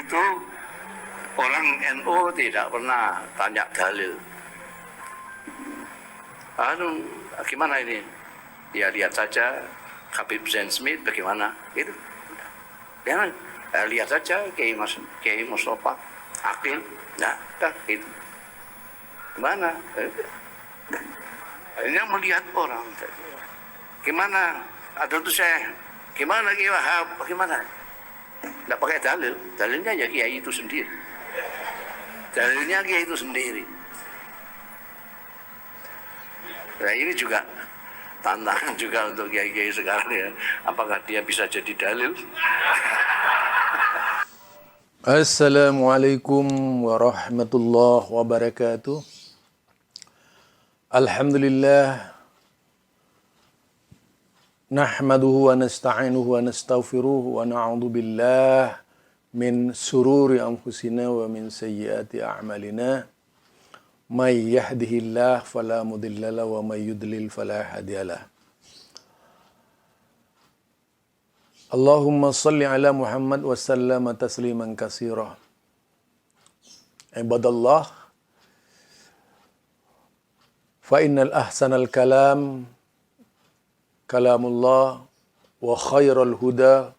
itu orang NU tidak pernah tanya dalil. Gimana ini? Ya lihat saja Habib Zain Smith bagaimana itu. Ya, lihat saja Kiai Mustafa Akil. Nah, itu gimana? Ini melihat orang. Gimana? Ada tuh saya. Gimana Kiai Wahab? Bagaimana? Tidak pakai dalil. Dalilnya ya Kiai itu sendiri. Dalilnya Kiai itu sendiri. Nah ini juga tantangan juga untuk kiai-kiai sekarang ya. Apakah dia bisa jadi dalil? Assalamualaikum warahmatullahi wabarakatuh. Alhamdulillah. Nahmaduhu wa nasta'inuhu wa nastaghfiruhu wa na'udzu billah min sururi anfusina wa min sayyiati a'malina. May yahdihillah fala mudhillalah wa may yudlil fala hadiyalah. Allahumma salli ala Muhammad wa sallama tasliman katsira. Ibadallah, fa innal ahsanal kalam kalamullah wa khairal huda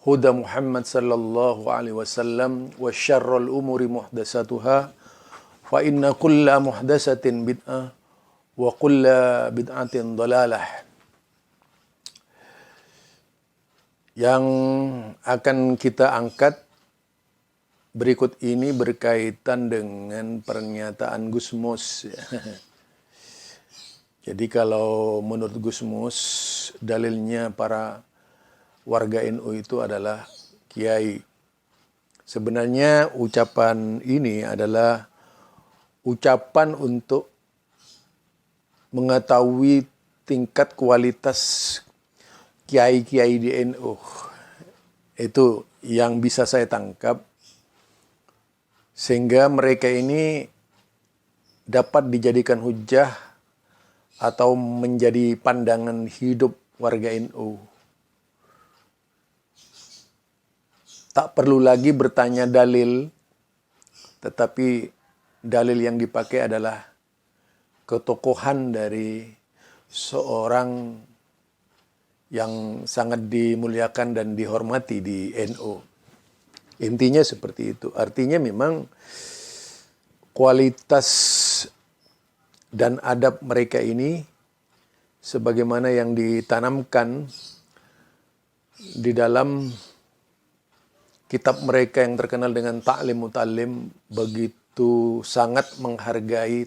huda Muhammad sallallahu alaihi wasallam wa syarrul umuri muhdatsatuha fa inna kulla muhdatsatin bid'ah wa kulla bid'atin dhalalah. Yang akan kita angkat berikut ini berkaitan dengan pernyataan Gusmus. Jadi kalau menurut Gusmus, dalilnya para warga NU itu adalah kiai. Sebenarnya ucapan ini adalah ucapan untuk mengetahui tingkat kualitas kiai-kiai di NU. Itu yang bisa saya tangkap. Sehingga mereka ini dapat dijadikan hujah atau menjadi pandangan hidup warga NU. Tak perlu lagi bertanya dalil, tetapi dalil yang dipakai adalah ketokohan dari seorang yang sangat dimuliakan dan dihormati di NU. Intinya seperti itu. Artinya memang kualitas dan adab mereka ini sebagaimana yang ditanamkan di dalam kitab mereka yang terkenal dengan Ta'lim Muta'allim, begitu sangat menghargai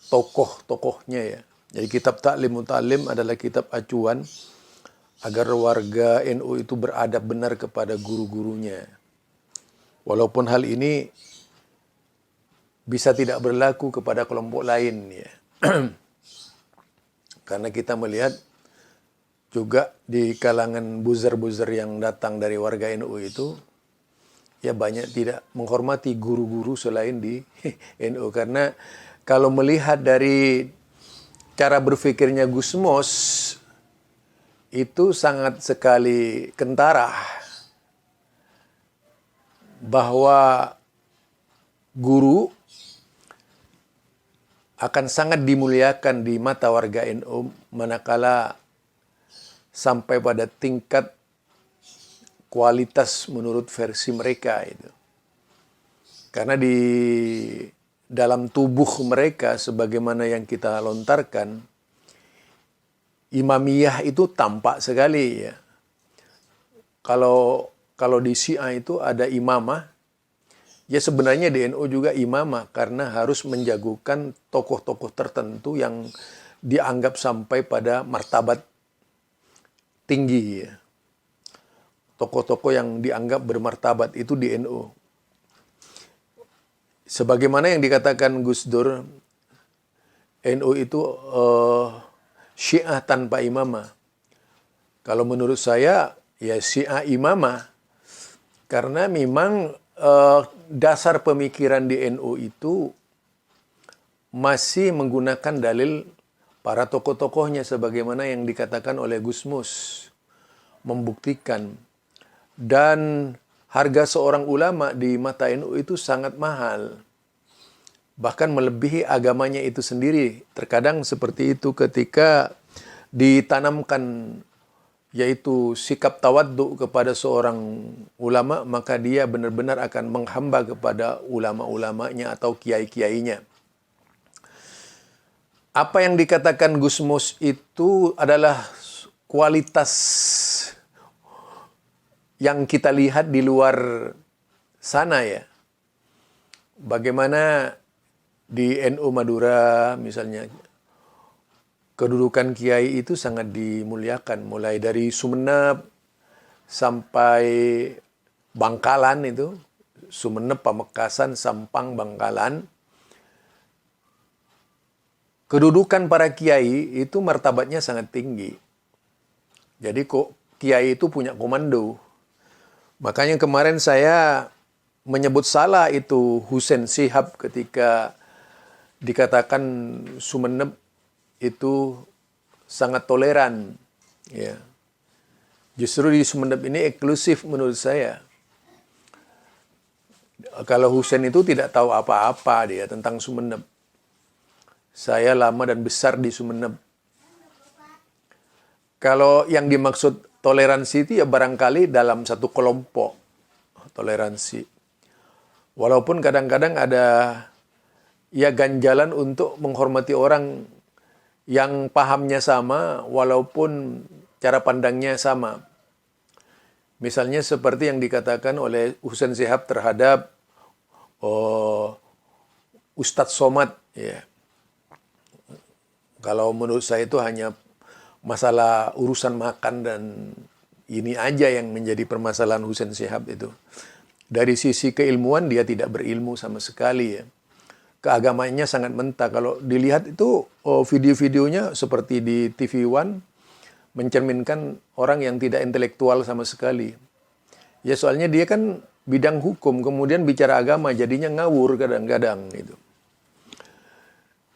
tokoh-tokohnya ya. Jadi kitab Ta'lim Muta'allim adalah kitab acuan agar warga NU itu beradab benar kepada guru-gurunya. Walaupun hal ini bisa tidak berlaku kepada kelompok lain ya. Karena kita melihat juga di kalangan buzzer-buzzer yang datang dari warga NU itu ya banyak tidak menghormati guru-guru selain di NU. Karena kalau melihat dari cara berpikirnya Gusmus itu sangat sekali kentara bahwa guru akan sangat dimuliakan di mata warga NU manakala sampai pada tingkat kualitas menurut versi mereka itu. Karena di dalam tubuh mereka sebagaimana yang kita lontarkan, imamiyah itu tampak sekali ya. Kalau di Syiah itu ada imamah, ya sebenarnya di NU juga imamah karena harus menjagokan tokoh-tokoh tertentu yang dianggap sampai pada martabat tinggi ya. Tokoh-tokoh yang dianggap bermartabat itu di NU. Sebagaimana yang dikatakan Gus Dur, NU itu Syiah tanpa imamah. Kalau menurut saya ya Syiah imamah. Karena memang dasar pemikiran di NU itu masih menggunakan dalil para tokoh-tokohnya sebagaimana yang dikatakan oleh Gusmus, membuktikan. Dan harga seorang ulama di mata NU itu sangat mahal. Bahkan melebihi agamanya itu sendiri. Terkadang seperti itu ketika ditanamkan yaitu sikap tawaddu kepada seorang ulama, maka dia benar-benar akan menghamba kepada ulama-ulamanya atau kiai-kiainya. Apa yang dikatakan Gus Mus itu adalah kualitas yang kita lihat di luar sana ya. Bagaimana di NU Madura misalnya, kedudukan kiai itu sangat dimuliakan. Mulai dari Sumeneb sampai Bangkalan itu. Sumeneb, Pamekasan, Sampang, Bangkalan. Kedudukan para kiai itu martabatnya sangat tinggi. Jadi kok kiai itu punya komando. Makanya kemarin saya menyebut salah itu Hussein Shihab ketika dikatakan Sumeneb itu sangat toleran. Ya. Justru di Sumeneb ini eksklusif menurut saya. Kalau Hussein itu tidak tahu apa-apa dia tentang Sumeneb. Saya lama dan besar di Sumeneb. Kalau yang dimaksud toleransi itu ya barangkali dalam satu kelompok toleransi. Walaupun kadang-kadang ada ya ganjalan untuk menghormati orang yang pahamnya sama walaupun cara pandangnya sama. Misalnya seperti yang dikatakan oleh Hussein Shihab terhadap Ustadz Somad. Ya. Kalau menurut saya itu hanya masalah urusan makan dan ini aja yang menjadi permasalahan Hussein Shihab itu. Dari sisi keilmuan dia tidak berilmu sama sekali ya. Keagamaannya sangat mentah. Kalau dilihat itu video-videonya seperti di TV One mencerminkan orang yang tidak intelektual sama sekali. Ya soalnya dia kan bidang hukum, kemudian bicara agama jadinya ngawur kadang-kadang gitu.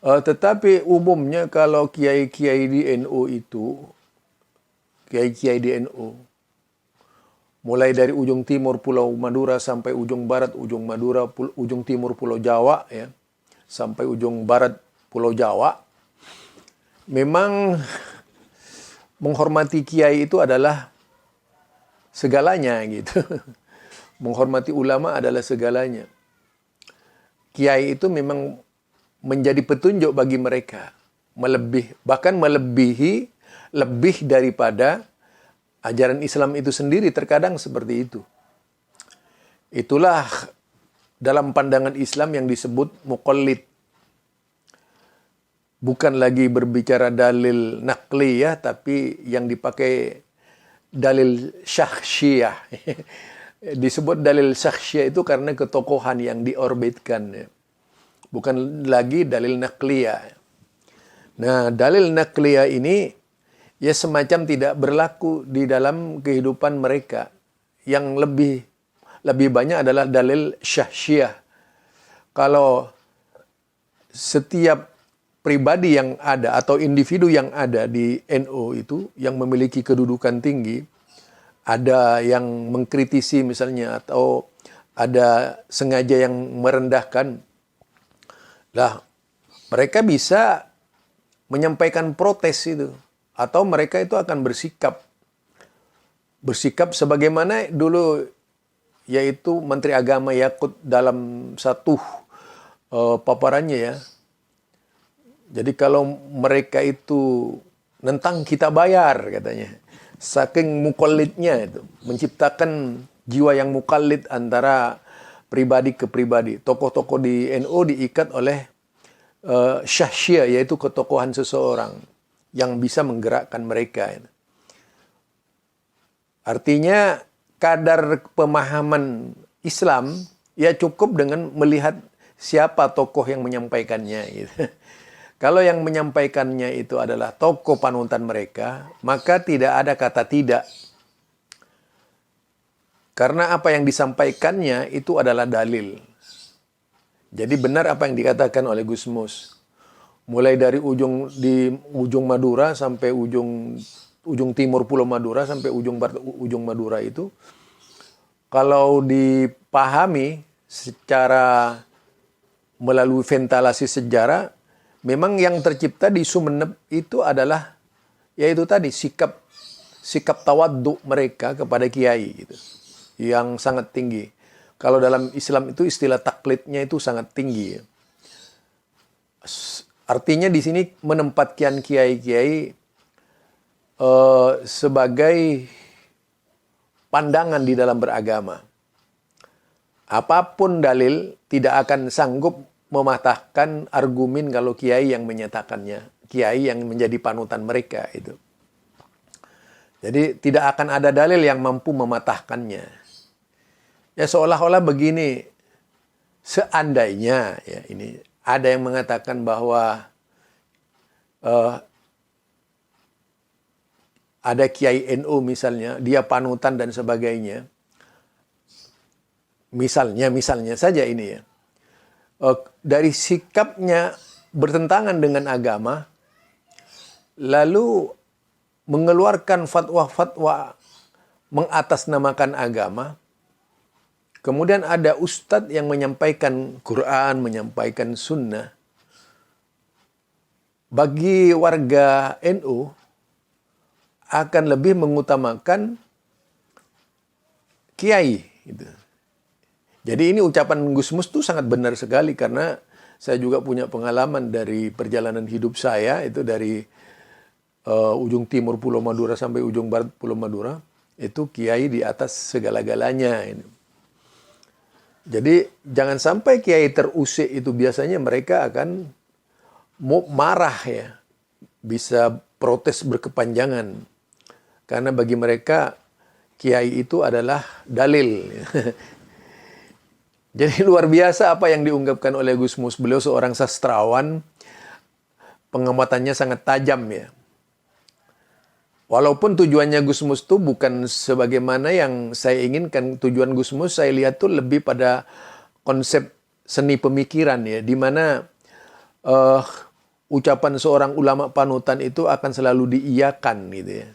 Tetapi umumnya kalau kiai-kiai di NU itu, kiai-kiai di NU, mulai dari ujung timur Pulau Madura sampai ujung barat ujung Madura, ujung timur Pulau Jawa ya, sampai ujung barat Pulau Jawa, memang menghormati kiai itu adalah segalanya gitu. Menghormati ulama adalah segalanya. Kiai itu memang menjadi petunjuk bagi mereka, bahkan melebihi lebih daripada ajaran Islam itu sendiri, terkadang seperti itu. Itulah dalam pandangan Islam yang disebut muqallid. Bukan lagi berbicara dalil naqliyah, tapi yang dipakai dalil syakhsiyah. Disebut dalil syakhsiyah itu karena ketokohan yang diorbitkan. Bukan lagi dalil naqliyah. Nah, dalil naqliyah ini ya semacam tidak berlaku di dalam kehidupan mereka. Yang lebih banyak adalah dalil syahsyiyah. Kalau setiap pribadi yang ada atau individu yang ada di NU itu yang memiliki kedudukan tinggi, ada yang mengkritisi misalnya atau ada sengaja yang merendahkan, lah mereka bisa menyampaikan protes itu atau mereka itu akan bersikap sebagaimana dulu yaitu Menteri Agama Yakut dalam satu paparannya ya. Jadi kalau mereka itu nentang kita bayar katanya. Saking mukallidnya itu. Menciptakan jiwa yang mukallid antara pribadi ke pribadi. Tokoh-tokoh di NU diikat oleh syahsyiyah, yaitu ketokohan seseorang yang bisa menggerakkan mereka. Artinya kadar pemahaman Islam ya cukup dengan melihat siapa tokoh yang menyampaikannya gitu. Kalau yang menyampaikannya itu adalah tokoh panutan mereka, maka tidak ada kata tidak. Karena apa yang disampaikannya itu adalah dalil. Jadi benar apa yang dikatakan oleh Gus Mus. Mulai dari ujung Madura sampai ujung timur Pulau Madura sampai ujung barat ujung Madura itu, kalau dipahami secara melalui ventilasi sejarah, memang yang tercipta di Sumeneb itu adalah yaitu tadi sikap tawaddu mereka kepada kiai gitu, yang sangat tinggi. Kalau dalam Islam itu istilah taklidnya itu sangat tinggi. Artinya di sini menempatkan kiai-kiai sebagai pandangan di dalam beragama. Apapun dalil tidak akan sanggup mematahkan argumen kalau kiai yang menyatakannya, kiai yang menjadi panutan mereka itu. Jadi tidak akan ada dalil yang mampu mematahkannya. Ya seolah-olah begini, seandainya ya ini ada yang mengatakan bahwa ada kiai NU misalnya, dia panutan dan sebagainya. Misalnya saja ini ya. Dari sikapnya bertentangan dengan agama, lalu mengeluarkan fatwa-fatwa mengatasnamakan agama. Kemudian ada ustadz yang menyampaikan Quran, menyampaikan sunnah. Bagi warga NU akan lebih mengutamakan kiai. Gitu. Jadi ini ucapan Gus Mus itu sangat benar sekali karena saya juga punya pengalaman dari perjalanan hidup saya itu dari ujung timur Pulau Madura sampai ujung barat Pulau Madura itu kiai di atas segala-galanya. Jadi jangan sampai kiai terusik itu biasanya mereka akan marah ya, bisa protes berkepanjangan karena bagi mereka kiai itu adalah dalil. Jadi luar biasa apa yang diungkapkan oleh Gus Mus. Beliau seorang sastrawan, pengamatannya sangat tajam ya. Walaupun tujuannya Gus Mus itu bukan sebagaimana yang saya inginkan. Tujuan Gus Mus saya lihat tuh lebih pada konsep seni pemikiran ya. Di mana ucapan seorang ulama panutan itu akan selalu diiyakan gitu ya.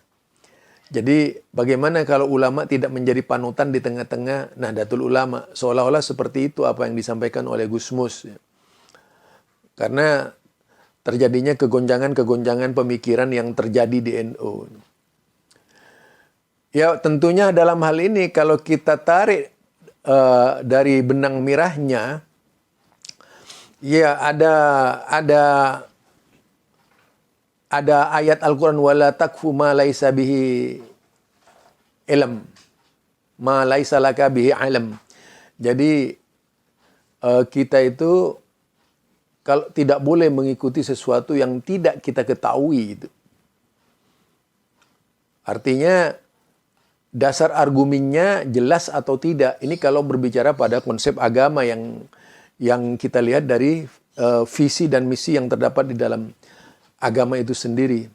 Jadi bagaimana kalau ulama tidak menjadi panutan di tengah-tengah Nahdlatul Ulama? Seolah-olah seperti itu apa yang disampaikan oleh Gus Mus. Ya. Karena terjadinya kegonjangan-kegonjangan pemikiran yang terjadi di NU. Ya tentunya dalam hal ini kalau kita tarik dari benang merahnya, ya ada ayat Al-Quran wala takfu ma laisa bihi ilm ma laisa laka bihi ilm. Jadi kita itu kalau tidak boleh mengikuti sesuatu yang tidak kita ketahui itu. Artinya dasar argumennya jelas atau tidak. Ini kalau berbicara pada konsep agama yang kita lihat dari visi dan misi yang terdapat di dalam agama itu sendiri.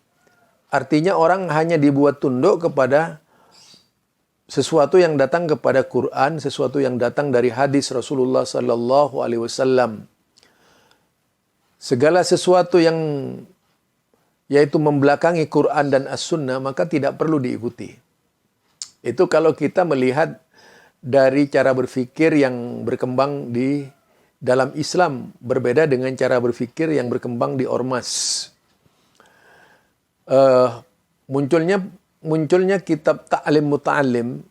Artinya orang hanya dibuat tunduk kepada sesuatu yang datang kepada Quran, sesuatu yang datang dari hadis Rasulullah Sallallahu Alaihi Wasallam. Segala sesuatu yang yaitu membelakangi Quran dan As-Sunnah maka tidak perlu diikuti. Itu kalau kita melihat dari cara berpikir yang berkembang di dalam Islam berbeda dengan cara berpikir yang berkembang di ormas. Munculnya kitab Ta'lim Muta'allim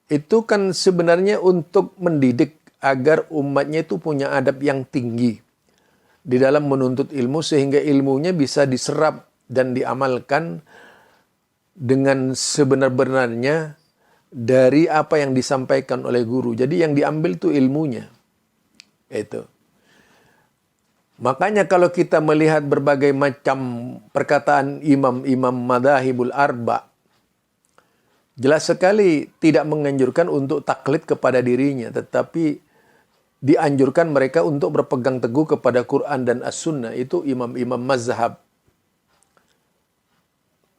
itu kan sebenarnya untuk mendidik agar umatnya itu punya adab yang tinggi di dalam menuntut ilmu sehingga ilmunya bisa diserap dan diamalkan dengan sebenar-benarnya dari apa yang disampaikan oleh guru. Jadi yang diambil itu ilmunya. Itu. Makanya kalau kita melihat berbagai macam perkataan imam-imam madzhabul arba, jelas sekali tidak menganjurkan untuk taklid kepada dirinya, tetapi dianjurkan mereka untuk berpegang teguh kepada Quran dan As-Sunnah. Itu imam-imam mazhab.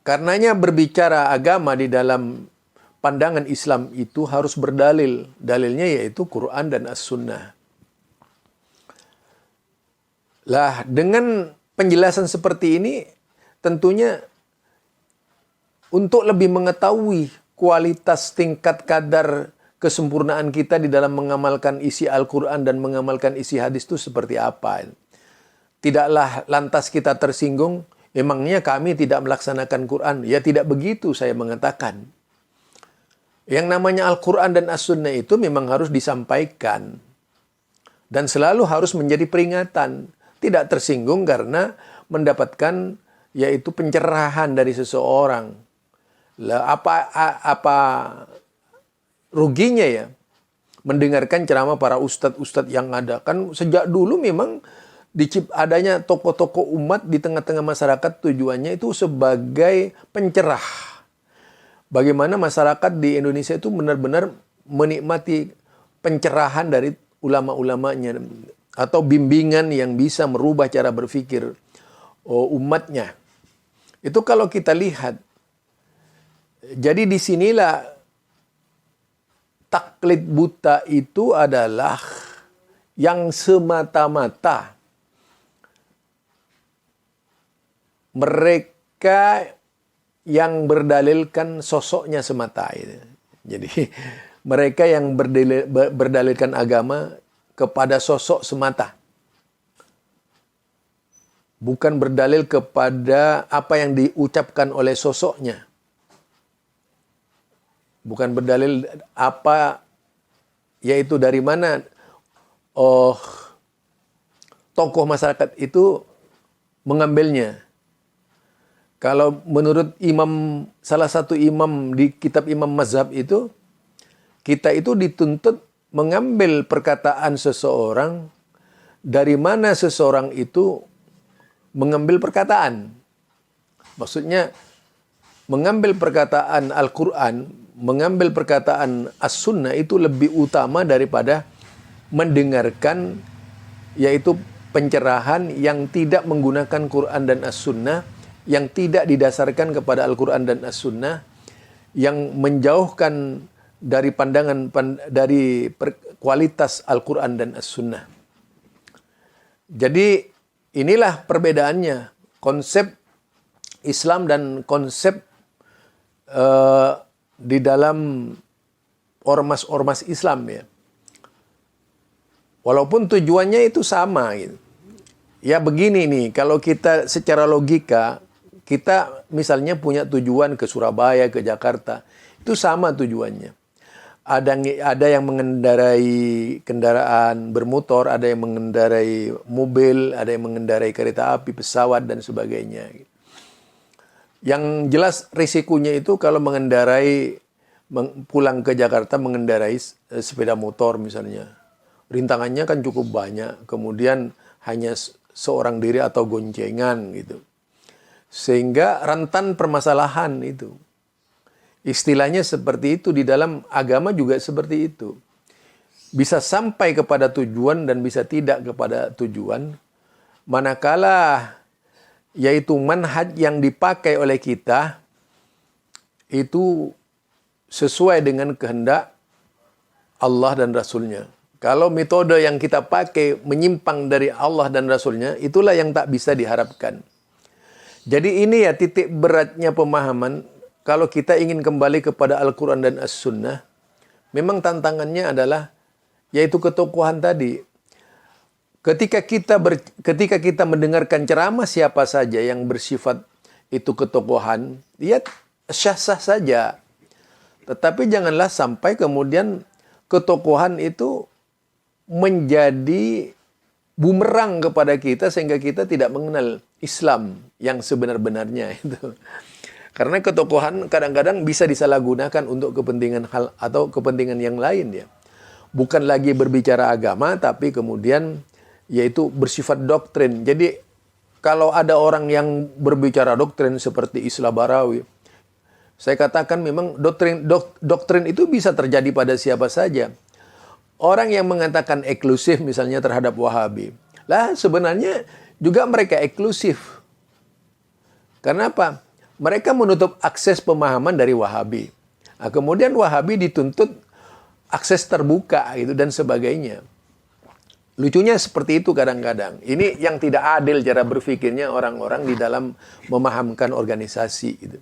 Karenanya berbicara agama di dalam pandangan Islam itu harus berdalil. Dalilnya yaitu Quran dan As-Sunnah. Lah, dengan penjelasan seperti ini, tentunya untuk lebih mengetahui kualitas tingkat kadar kesempurnaan kita di dalam mengamalkan isi Al-Quran dan mengamalkan isi hadis itu seperti apa. Tidaklah lantas kita tersinggung, emangnya kami tidak melaksanakan Quran? Ya tidak begitu saya mengatakan. Yang namanya Al-Quran dan As-Sunnah itu memang harus disampaikan. Dan selalu harus menjadi peringatan. Tidak tersinggung karena mendapatkan yaitu pencerahan dari seseorang. Lah, apa ruginya ya mendengarkan ceramah para ustadz-ustadz yang ada? Kan sejak dulu memang adanya tokoh-tokoh umat di tengah-tengah masyarakat tujuannya itu sebagai pencerah. Bagaimana masyarakat di Indonesia itu benar-benar menikmati pencerahan dari ulama-ulamanya atau bimbingan yang bisa merubah cara berpikir umatnya. Itu kalau kita lihat. Jadi disinilah taklid buta itu adalah yang semata-mata mereka yang berdalilkan sosoknya semata. Jadi mereka yang berdalilkan agama kepada sosok semata. Bukan berdalil kepada apa yang diucapkan oleh sosoknya. Bukan berdalil apa, yaitu dari mana tokoh masyarakat itu mengambilnya. Kalau menurut salah satu imam di kitab Imam Mazhab itu, kita itu dituntut mengambil perkataan seseorang dari mana seseorang itu mengambil perkataan. Maksudnya mengambil perkataan Al-Quran, mengambil perkataan As-Sunnah itu lebih utama daripada mendengarkan yaitu pencerahan yang tidak menggunakan Quran dan As-Sunnah, yang tidak didasarkan kepada Al-Quran dan As-Sunnah, yang menjauhkan dari kualitas Al-Quran dan As-Sunnah. Jadi inilah perbedaannya konsep Islam dan konsep di dalam ormas-ormas Islam ya. Walaupun tujuannya itu sama gitu. Ya begini nih, kalau kita secara logika, kita misalnya punya tujuan ke Surabaya, ke Jakarta, itu sama tujuannya. Ada yang mengendarai kendaraan bermotor, ada yang mengendarai mobil, ada yang mengendarai kereta api, pesawat, dan sebagainya. Yang jelas risikonya itu kalau pulang ke Jakarta mengendarai sepeda motor misalnya. Rintangannya kan cukup banyak, kemudian hanya seorang diri atau goncengan gitu. Sehingga rentan permasalahan itu. Istilahnya seperti itu, di dalam agama juga seperti itu. Bisa sampai kepada tujuan dan bisa tidak kepada tujuan. Manakala yaitu manhaj yang dipakai oleh kita itu sesuai dengan kehendak Allah dan Rasulnya. Kalau metode yang kita pakai menyimpang dari Allah dan Rasulnya, itulah yang tak bisa diharapkan. Jadi ini ya titik beratnya pemahaman. Kalau kita ingin kembali kepada Al-Quran dan As-Sunnah, memang tantangannya adalah yaitu ketokohan tadi. Ketika kita mendengarkan ceramah siapa saja yang bersifat itu ketokohan, ya sah-sah saja. Tetapi janganlah sampai kemudian ketokohan itu menjadi bumerang kepada kita sehingga kita tidak mengenal Islam yang sebenar-benarnya itu. Karena ketokohan kadang-kadang bisa disalahgunakan untuk kepentingan hal atau kepentingan yang lain ya. Bukan lagi berbicara agama tapi kemudian yaitu bersifat doktrin. Jadi kalau ada orang yang berbicara doktrin seperti Islah Barawi, saya katakan memang doktrin itu bisa terjadi pada siapa saja. Orang yang mengatakan eksklusif misalnya terhadap Wahabi. Lah sebenarnya juga mereka eksklusif. Karena apa? Mereka menutup akses pemahaman dari Wahabi. Nah, kemudian Wahabi dituntut akses terbuka gitu dan sebagainya. Lucunya seperti itu kadang-kadang. Ini yang tidak adil cara berpikirnya orang-orang di dalam memahamkan organisasi gitu.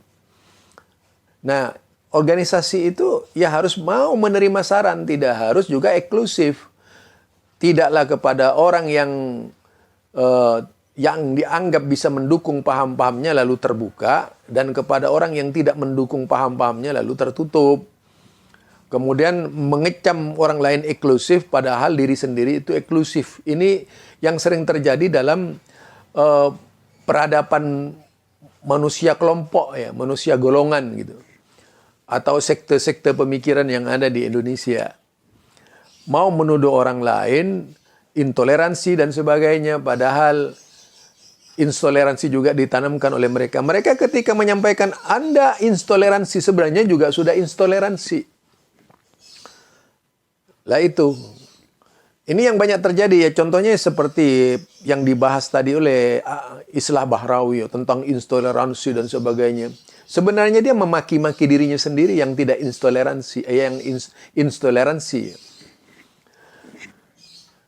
Nah, organisasi itu ya harus mau menerima saran, tidak harus juga eksklusif. Tidaklah kepada orang yang dianggap bisa mendukung paham-pahamnya lalu terbuka, dan kepada orang yang tidak mendukung paham-pahamnya lalu tertutup. Kemudian mengecam orang lain eksklusif padahal diri sendiri itu eksklusif. Ini yang sering terjadi dalam peradaban manusia kelompok, ya, manusia golongan gitu. Atau sekte-sekte pemikiran yang ada di Indonesia. Mau menuduh orang lain intoleransi dan sebagainya, padahal intoleransi juga ditanamkan oleh mereka. Mereka ketika menyampaikan Anda intoleransi, sebenarnya juga sudah intoleransi. Lah itu. Ini yang banyak terjadi ya. Contohnya seperti yang dibahas tadi oleh Islah Bahrawi tentang intoleransi dan sebagainya. Sebenarnya dia memaki-maki dirinya sendiri yang tidak intoleransi, yang intoleransi.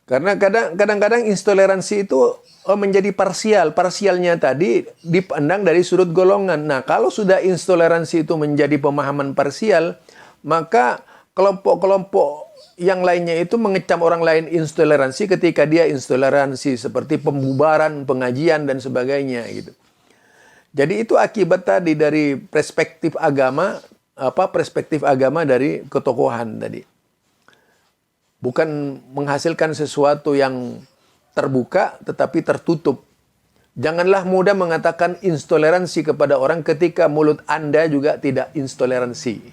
Karena kadang-kadang intoleransi itu menjadi parsial. Parsialnya tadi dipandang dari sudut golongan. Nah, kalau sudah intoleransi itu menjadi pemahaman parsial, maka kelompok-kelompok yang lainnya itu mengecam orang lain intoleransi ketika dia intoleransi, seperti pembubaran, pengajian dan sebagainya gitu. Jadi itu akibat tadi dari perspektif agama, perspektif agama dari ketokohan tadi. Bukan menghasilkan sesuatu yang terbuka tetapi tertutup. Janganlah mudah mengatakan intoleransi kepada orang ketika mulut Anda juga tidak intoleransi.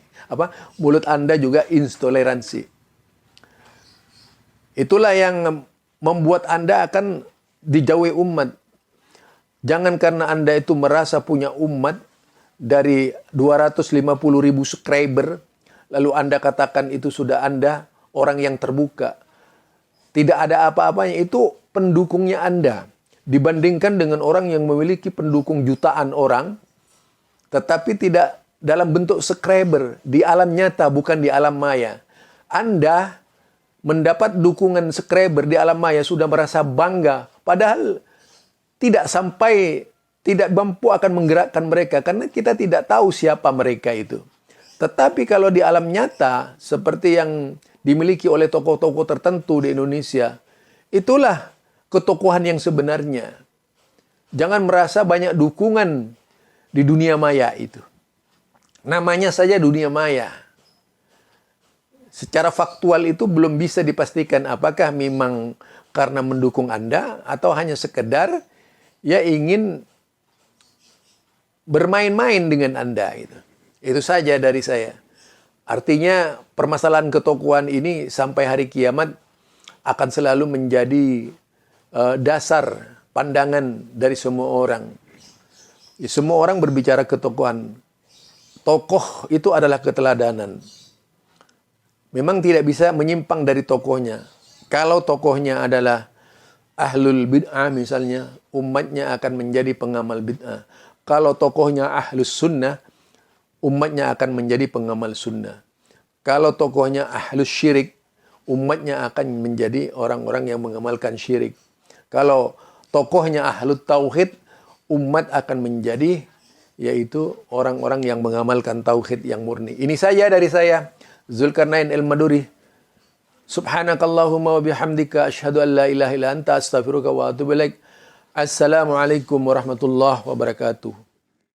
Mulut Anda juga intoleransi. Itulah yang membuat Anda akan dijauhi umat. Jangan karena Anda itu merasa punya umat dari 250.000 subscriber, lalu Anda katakan itu sudah Anda orang yang terbuka. Tidak ada apa-apanya, itu pendukungnya Anda. Dibandingkan dengan orang yang memiliki pendukung jutaan orang, tetapi tidak dalam bentuk subscriber, di alam nyata, bukan di alam maya. Anda mendapat dukungan subscriber di alam maya sudah merasa bangga, padahal tidak mampu akan menggerakkan mereka karena kita tidak tahu siapa mereka itu. Tetapi kalau di alam nyata seperti yang dimiliki oleh tokoh-tokoh tertentu di Indonesia, itulah ketokohan yang sebenarnya. Jangan merasa banyak dukungan di dunia maya itu. Namanya saja dunia maya. Secara faktual itu belum bisa dipastikan apakah memang karena mendukung Anda atau hanya sekedar ya ingin bermain-main dengan Anda gitu. Itu saja dari saya. Artinya permasalahan ketokohan ini sampai hari kiamat akan selalu menjadi dasar pandangan dari semua orang. Ya, semua orang berbicara ketokohan. Tokoh itu adalah keteladanan. Memang tidak bisa menyimpang dari tokohnya. Kalau tokohnya adalah ahlul bid'ah misalnya, umatnya akan menjadi pengamal bid'ah. Kalau tokohnya ahlus sunnah, umatnya akan menjadi pengamal sunnah. Kalau tokohnya ahlus syirik, umatnya akan menjadi orang-orang yang mengamalkan syirik. Kalau tokohnya ahlut tauhid, umat akan menjadi yaitu orang-orang yang mengamalkan tauhid yang murni. Ini saja dari saya, Zulkarnain Al-Maduri. Subhanakallahumma wa bihamdika asyhadu an la ilaha illa anta astaghfiruka wa atubu ilaik. Assalamualaikum warahmatullahi wabarakatuh.